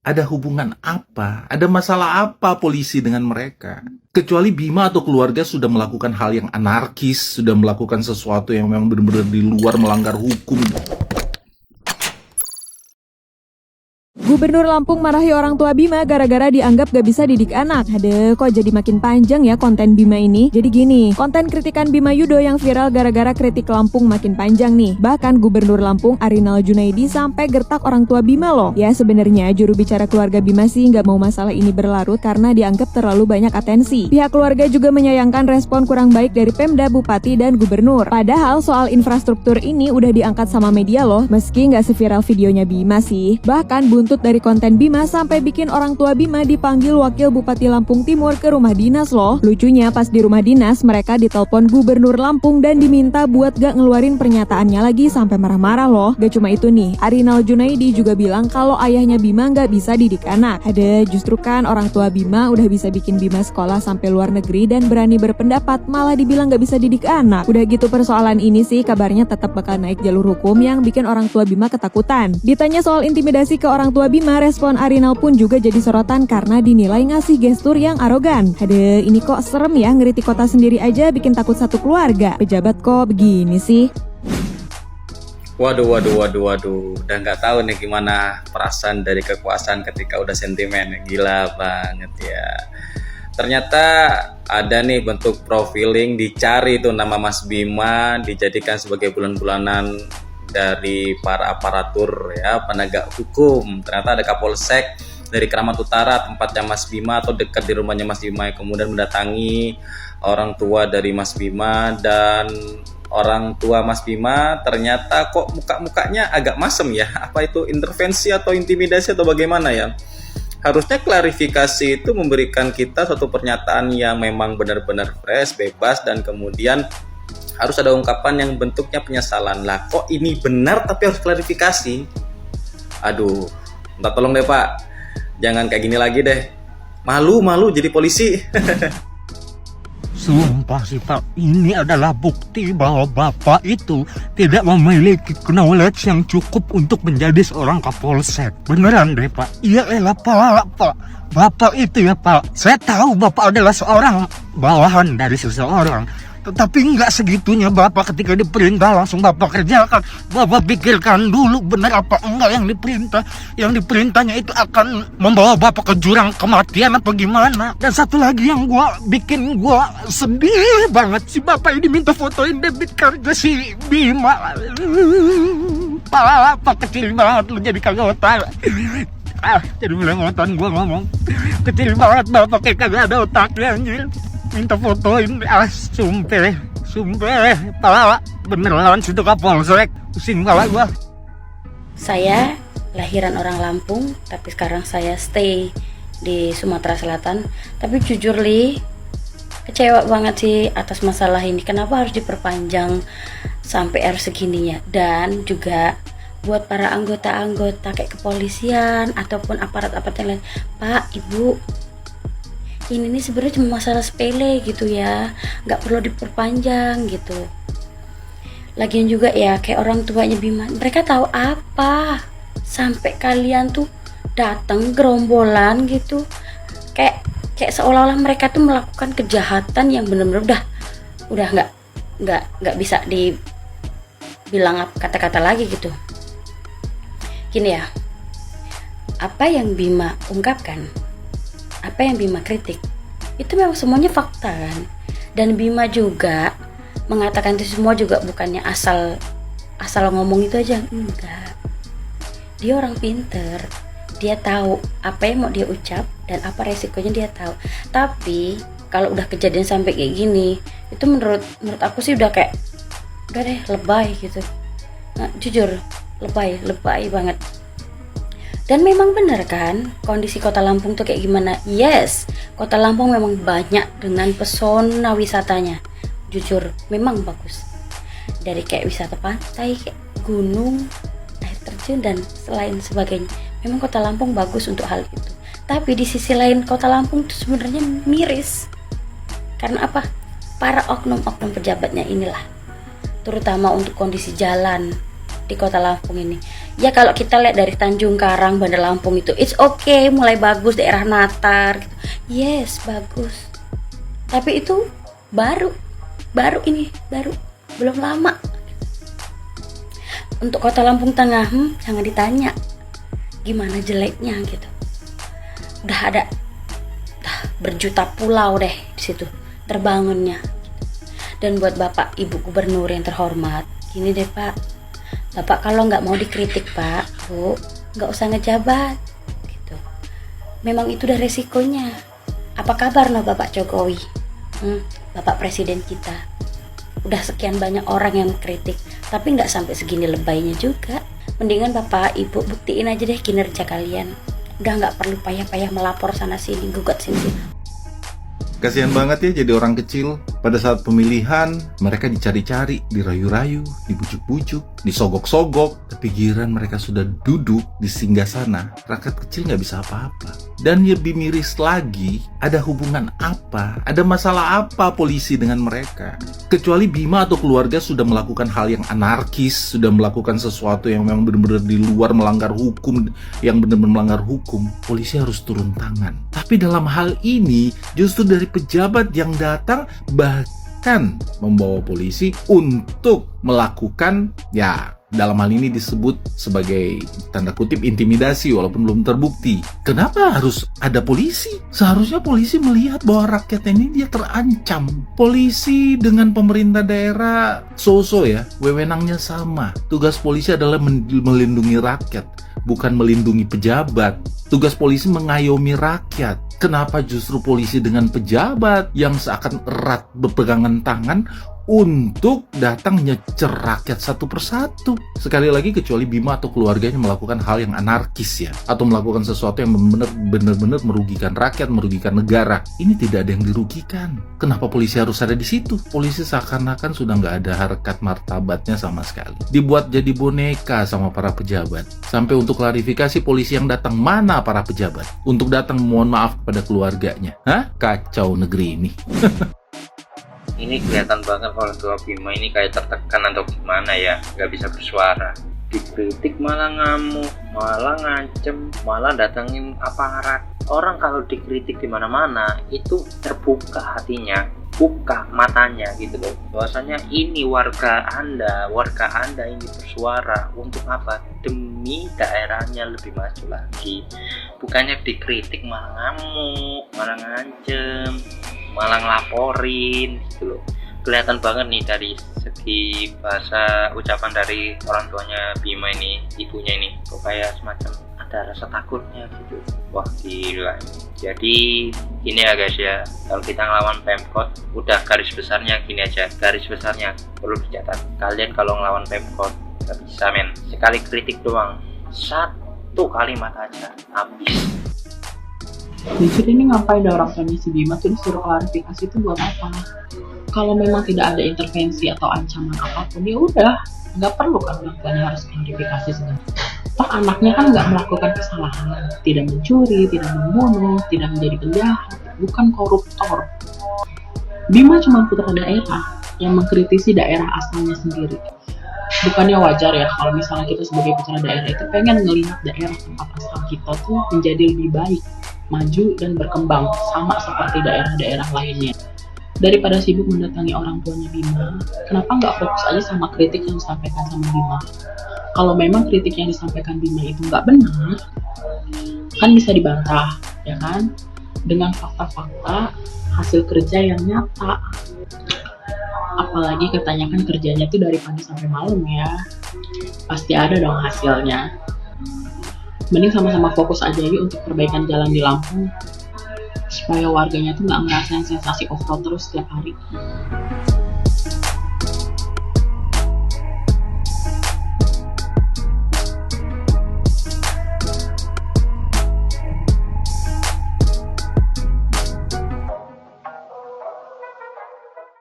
Ada hubungan apa? Ada masalah apa polisi dengan mereka? Kecuali Bima atau keluarga sudah melakukan hal yang anarkis, sudah melakukan sesuatu yang memang benar-benar di luar melanggar hukum. Gubernur Lampung marahi orang tua Bima gara-gara dianggap gak bisa didik anak. Aduh, kok jadi makin panjang ya konten Bima ini? Jadi gini, konten kritikan Bima Yudo yang viral gara-gara kritik Lampung makin panjang nih. Bahkan Gubernur Lampung Arinal Junaidi sampai gertak orang tua Bima loh. Ya sebenarnya juru bicara keluarga Bima sih gak mau masalah ini berlarut karena dianggap terlalu banyak atensi. Pihak keluarga juga menyayangkan respon kurang baik dari Pemda, Bupati, dan Gubernur. Padahal soal infrastruktur ini udah diangkat sama media loh, meski gak seviral videonya Bima sih. Bahkan buntut dari konten Bima sampai bikin orang tua Bima dipanggil Wakil Bupati Lampung Timur ke rumah dinas loh. Lucunya pas di rumah dinas mereka ditelepon Gubernur Lampung dan diminta buat gak ngeluarin pernyataannya lagi sampai marah-marah loh. Gak cuma itu nih, Arinal Junaidi juga bilang kalau ayahnya Bima gak bisa didik anak. Ada justru kan orang tua Bima udah bisa bikin Bima sekolah sampai luar negeri dan berani berpendapat malah dibilang gak bisa didik anak. Udah gitu persoalan ini sih kabarnya tetap bakal naik jalur hukum yang bikin orang tua Bima ketakutan. Ditanya soal intimidasi ke orang tua Bima, respon Arinal pun juga jadi sorotan karena dinilai ngasih gestur yang arogan. Aduh, ini kok serem ya, ngeritik kota sendiri aja bikin takut satu keluarga. Pejabat kok begini sih? Waduh. Udah nggak tahu nih gimana perasaan dari kekuasaan ketika udah sentimen. Gila banget ya. Ternyata ada nih bentuk profiling, dicari tuh nama Mas Bima, dijadikan sebagai bulan-bulanan dari para aparatur ya, penegak hukum. Ternyata ada Kapolsek dari Keramat Utara, tempatnya Mas Bima atau dekat di rumahnya Mas Bima, yang kemudian mendatangi orang tua dari Mas Bima. Dan orang tua Mas Bima ternyata kok muka-mukanya agak masem ya. Apa itu intervensi atau intimidasi atau bagaimana ya? Harusnya klarifikasi itu memberikan kita suatu pernyataan yang memang benar-benar fresh, bebas, dan kemudian harus ada ungkapan yang bentuknya penyesalan. Lah kok ini benar tapi harus klarifikasi? Aduh, minta tolong deh Pak, jangan kayak gini lagi deh. Malu jadi polisi. Sumpah sih Pak, ini adalah bukti bahwa Bapak itu tidak memiliki knowledge yang cukup untuk menjadi seorang Kapolsek. Beneran deh Pak. Iya elah Pak. Bapak itu ya Pak, saya tahu Bapak adalah seorang bawahan dari seseorang. Tetapi nggak segitunya Bapak ketika diperintah langsung Bapak kerjakan. Bapak pikirkan dulu benar apa enggak yang diperintah. Yang diperintahnya itu akan membawa Bapak ke jurang kematian apa gimana. Dan satu lagi yang bikin gua sedih banget, si Bapak ini minta fotoin debit card si Bima. Pak kecil banget lu jadi kagak otak. Jadi bilang-ngotan gua ngomong. Kecil banget Bapak kayak kagak ada otaknya anjir. Minta fotoin, sumpah, pala beneran situ Kapolsek, pusing kepala gua. Saya lahiran orang Lampung, tapi sekarang saya stay di Sumatera Selatan. Tapi jujur Li, kecewa banget sih atas masalah ini. Kenapa harus diperpanjang sampai harus segininya? Dan juga buat para anggota-anggota kayak kepolisian ataupun aparat-aparat yang lain, Pak, Ibu, ini nih sebenarnya cuma masalah sepele gitu ya, nggak perlu diperpanjang gitu. Lagian juga ya kayak orang tuanya Bima, mereka tahu apa sampai kalian tuh datang gerombolan gitu, kayak seolah-olah mereka tuh melakukan kejahatan yang benar-benar udah nggak bisa dibilang kata-kata lagi gitu. Gini ya, apa yang Bima ungkapkan, apa yang Bima kritik, itu memang semuanya fakta kan. Dan Bima juga mengatakan itu semua juga bukannya asal ngomong itu aja, enggak. Dia orang pinter, dia tahu apa yang mau dia ucap dan apa resikonya dia tahu. Tapi kalau udah kejadian sampai kayak gini, itu menurut aku sih udah deh lebay gitu. Nah, jujur lebay banget. Dan memang benar kan kondisi kota Lampung tuh kayak gimana? Yes, kota Lampung memang banyak dengan pesona wisatanya. Jujur, memang bagus. Dari kayak wisata pantai, kayak gunung, air terjun, dan selain sebagainya. Memang kota Lampung bagus untuk hal itu. Tapi di sisi lain kota Lampung tuh sebenarnya miris. Karena apa? Para oknum-oknum pejabatnya inilah. Terutama untuk kondisi jalan di kota Lampung ini Ya kalau kita lihat dari Tanjung Karang, Bandar Lampung itu, it's okay, mulai bagus, daerah Natar gitu. Yes, bagus. Tapi itu baru ini, belum lama. Untuk kota Lampung Tengah, jangan ditanya gimana jeleknya gitu. Udah berjuta pulau deh di situ terbangunnya. Dan buat Bapak Ibu Gubernur yang terhormat, gini deh Pak, Bapak kalau nggak mau dikritik Pak, Bu, nggak usah ngejabat gitu. Memang itu udah resikonya. Apa kabar no Bapak Jokowi, Bapak Presiden kita? Udah sekian banyak orang yang kritik, tapi nggak sampai segini lebaynya juga. Mendingan Bapak Ibu buktiin aja deh kinerja kalian. Udah nggak perlu payah-payah melapor sana sini, gugat sini. Kasihan banget ya jadi orang kecil. Pada saat pemilihan, mereka dicari-cari, dirayu-rayu, dibujuk-bujuk, disogok-sogok. Tapi giliran mereka sudah duduk di singgasana, rakyat kecil nggak bisa apa-apa. Dan lebih miris lagi, ada hubungan apa, ada masalah apa polisi dengan mereka? Kecuali Bima atau keluarga sudah melakukan hal yang anarkis, sudah melakukan sesuatu yang memang benar-benar di luar melanggar hukum, yang benar-benar melanggar hukum, polisi harus turun tangan. Tapi dalam hal ini, justru dari pejabat yang datang bahkan membawa polisi untuk melakukan, ya dalam hal ini disebut sebagai tanda kutip intimidasi walaupun belum terbukti. Kenapa harus ada polisi? Seharusnya polisi melihat bahwa rakyat ini dia terancam. Polisi dengan pemerintah daerah so-so ya, wewenangnya sama. Tugas polisi adalah melindungi rakyat, bukan melindungi pejabat. Tugas polisi mengayomi rakyat. Kenapa justru polisi dengan pejabat yang seakan erat berpegangan tangan untuk datang nyecer rakyat satu persatu? Sekali lagi, kecuali Bima atau keluarganya melakukan hal yang anarkis ya, atau melakukan sesuatu yang benar-benar merugikan rakyat, merugikan negara. Ini tidak ada yang dirugikan. Kenapa polisi harus ada di situ? Polisi seakan-akan sudah nggak ada harkat martabatnya sama sekali. Dibuat jadi boneka sama para pejabat. Sampai untuk klarifikasi, polisi yang datang mana para pejabat? Untuk datang mohon maaf kepada keluarganya. Hah? Kacau negeri ini. Ini kelihatan banget orang tua Bima ini kayak tertekan atau gimana ya, nggak bisa bersuara. Dikritik malah ngamuk, malah ngancem, malah datengin aparat. Orang kalau dikritik di mana-mana itu terbuka hatinya, buka matanya gitu loh. Bahwasanya ini warga anda ini bersuara untuk apa? Demi daerahnya lebih maju lagi. Bukannya dikritik malah ngamuk, malah ngancem, malah ngelaporin gitu loh. Kelihatan banget nih dari segi bahasa ucapan dari orang tuanya Bima ini, ibunya ini kok kayak semacam ada rasa takutnya gitu. Wah gila. Jadi ini ya guys ya, kalau kita ngelawan Pemkot, udah garis besarnya gini aja, garis besarnya perlu dicatat. Kalian kalau ngelawan Pemkot gak bisa men, sekali kritik doang, satu kalimat aja habis. Jujur ini ngapain ada orang tuanya si Bima tuh disuruh klarifikasi itu buat apa? Kalau memang tidak ada intervensi atau ancaman apapun, ya udah, nggak perlu kan orang tuanya harus klarifikasi segala. Toh anaknya kan nggak melakukan kesalahan, tidak mencuri, tidak membunuh, tidak menjadi penjahat, bukan koruptor. Bima cuma putra daerah yang mengkritisi daerah asalnya sendiri. Bukannya wajar ya kalau misalnya kita sebagai putra daerah itu pengen ngelihat daerah tempat asal kita tuh menjadi lebih baik, maju dan berkembang sama seperti daerah-daerah lainnya. Daripada sibuk mendatangi orang tuanya Bima, kenapa nggak fokus aja sama kritik yang disampaikan sama Bima? Kalau memang kritik yang disampaikan Bima itu nggak benar, kan bisa dibantah, ya kan? Dengan fakta-fakta hasil kerja yang nyata. Apalagi katanya kan kerjanya tuh dari pagi sampai malam ya, pasti ada dong hasilnya. Mending sama-sama fokus aja yuk untuk perbaikan jalan di Lampung, supaya warganya tuh nggak ngerasain sensasi off-road terus setiap hari.